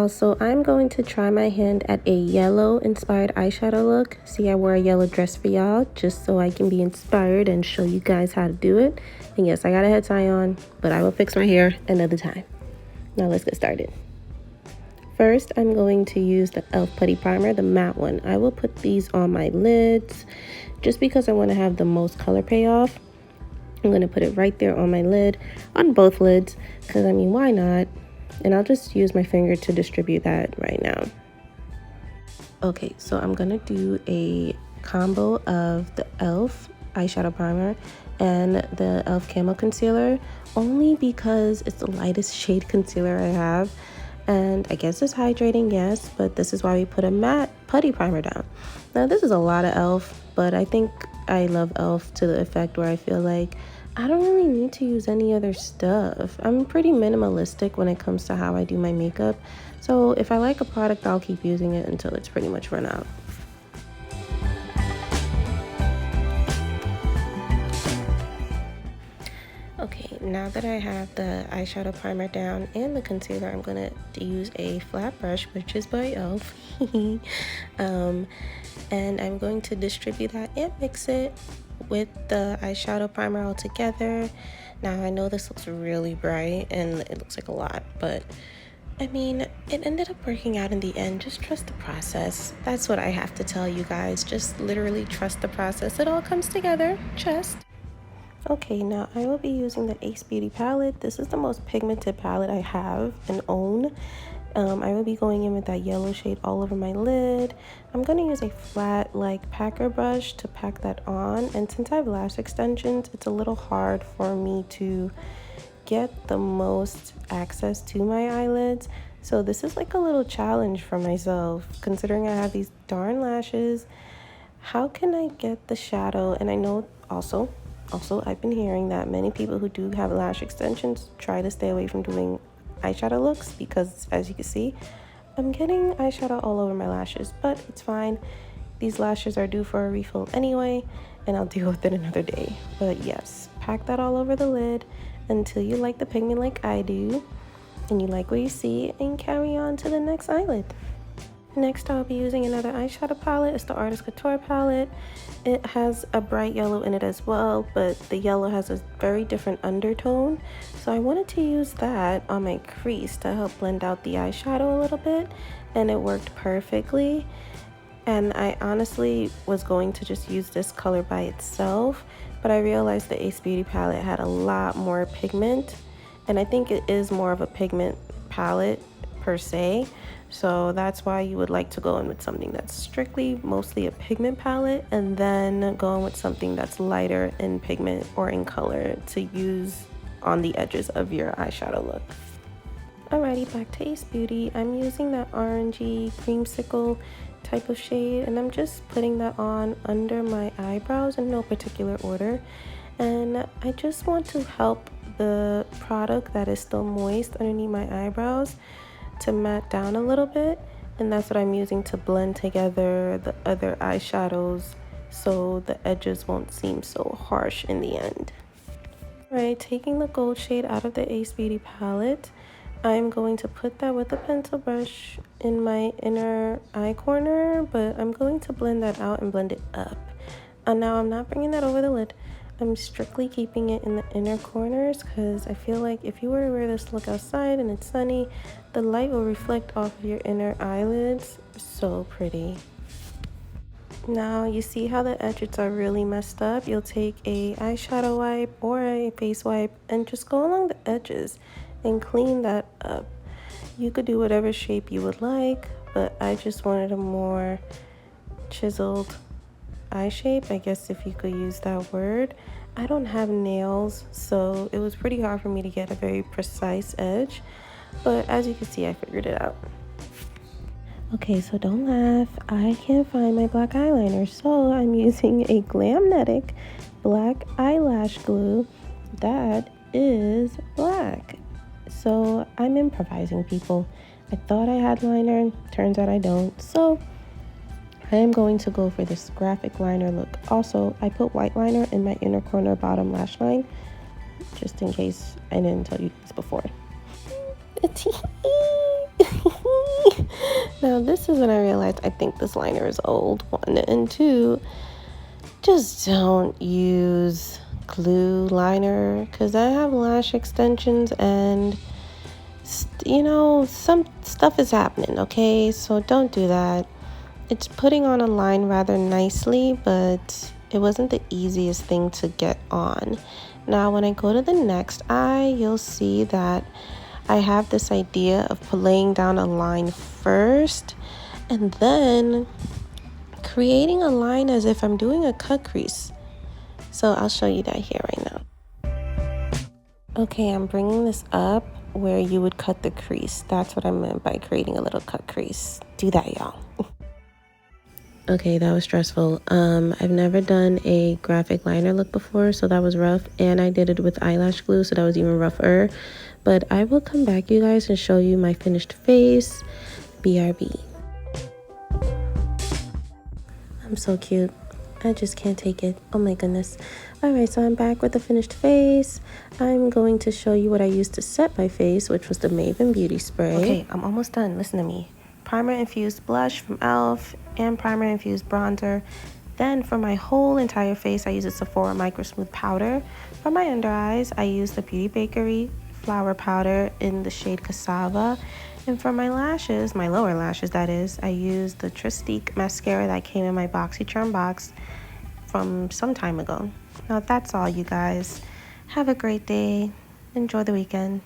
y'all, so I'm going to try my hand at a yellow inspired eyeshadow look. See, I wore a yellow dress for y'all just so I can be inspired and show you guys how to do it. And yes, I got a head tie on, but I will fix my hair another time. Now let's get started. First, I'm going to use the e.l.f. Putty Primer, the matte one. I will put these on my lids just because I want to have the most color payoff. I'm going to put it right there on my lid, on both lids, because I mean, why not? And I'll just use my finger to distribute that right now. Okay, so I'm gonna do a combo of the e.l.f. eyeshadow primer and the e.l.f. camo concealer, only because it's the lightest shade concealer I have. And I guess it's hydrating, yes, but this is why we put a matte putty primer down. Now this is a lot of e.l.f., but I think I love e.l.f. to the effect where I feel like I don't really need to use any other stuff. I'm pretty minimalistic when it comes to how I do my makeup. So if I like a product, I'll keep using it until it's pretty much run out. Okay, now that I have the eyeshadow primer down and the concealer, I'm gonna use a flat brush, which is by e.l.f. And I'm going to distribute that and mix it with the eyeshadow primer all together. Now I know this looks really bright and it looks like a lot, but I mean, it ended up working out in the end. Just trust the process. That's what I have to tell you guys. Just literally trust the process. It all comes together. Just. Okay, now I will be using the Ace Beaute palette. This is the most pigmented palette I have and own. I will be going in with that yellow shade all over my lid. I'm going to use a flat like packer brush to pack that on. And since I have lash extensions, it's a little hard for me to get the most access to my eyelids. So this is like a little challenge for myself, considering I have these darn lashes. How can I get the shadow? And I know also I've been hearing that many people who do have lash extensions try to stay away from doing eyeshadow looks because, as you can see, I'm getting eyeshadow all over my lashes, but it's fine. These lashes are due for a refill anyway, and I'll deal with it another day. But yes, pack that all over the lid until you like the pigment like I do and you like what you see, and carry on to the next eyelid. Next, I'll be using another eyeshadow palette. It's the Artist Couture palette. It has a bright yellow in it as well, but the yellow has a very different undertone. So I wanted to use that on my crease to help blend out the eyeshadow a little bit, and it worked perfectly. And I honestly was going to just use this color by itself, but I realized the Ace Beaute palette had a lot more pigment, and I think it is more of a pigment palette per se. So that's why you would like to go in with something that's strictly mostly a pigment palette, and then go in with something that's lighter in pigment or in color to use on the edges of your eyeshadow look. Alrighty, back to Ace Beaute. I'm using that orangey creamsicle type of shade, and I'm just putting that on under my eyebrows in no particular order. And I just want to help the product that is still moist underneath my eyebrows to matte down a little bit, and that's what I'm using to blend together the other eyeshadows so the edges won't seem so harsh in the end. Alright, taking the gold shade out of the Ace Beaute palette, I'm going to put that with a pencil brush in my inner eye corner, but I'm going to blend that out and blend it up. And now I'm not bringing that over the lid. I'm strictly keeping it in the inner corners because I feel like if you were to wear this look outside and it's sunny, the light will reflect off of your inner eyelids. So pretty. Now you see how the edges are really messed up? You'll take a eyeshadow wipe or a face wipe and just go along the edges and clean that up. You could do whatever shape you would like, but I just wanted a more chiseled eye shape, I guess, if you could use that word. I don't have nails, so it was pretty hard for me to get a very precise edge, but as you can see, I figured it out. Okay, so don't laugh, I can't find my black eyeliner, so I'm using a glamnetic black eyelash glue that is black. So I'm improvising, people. I thought I had liner, turns out I don't, so I am going to go for this graphic liner look. Also, I put white liner in my inner corner bottom lash line, just in case I didn't tell you this before. Now this is when I realized I think this liner is old, one, and two, just don't use glue liner because I have lash extensions and you know, some stuff is happening, okay? So don't do that. It's putting on a line rather nicely, but it wasn't the easiest thing to get on. Now when I go to the next eye, you'll see that I have this idea of laying down a line first and then creating a line as if I'm doing a cut crease. So I'll show you that here right now. Okay, I'm bringing this up where you would cut the crease. That's what I meant by creating a little cut crease. Do that, y'all. Okay, that was stressful. I've never done a graphic liner look before, so that was rough. And I did it with eyelash glue, so that was even rougher. But I will come back, you guys, and show you my finished face. BRB. I'm so cute. I just can't take it. Oh my goodness. Alright, so I'm back with the finished face. I'm going to show you what I used to set my face, which was the Beauty spray. Okay, I'm almost done. Listen to me. Primer infused blush from e.l.f. and primer infused bronzer. Then for my whole entire face, I use a Sephora Micro Smooth powder. For my under eyes, I use the Beauty Bakery flower powder in the shade Cassava. And for my lashes, my lower lashes that is, I use the Trestique mascara that came in my BoxyCharm box from some time ago. Now that's all, you guys. Have a great day. Enjoy the weekend.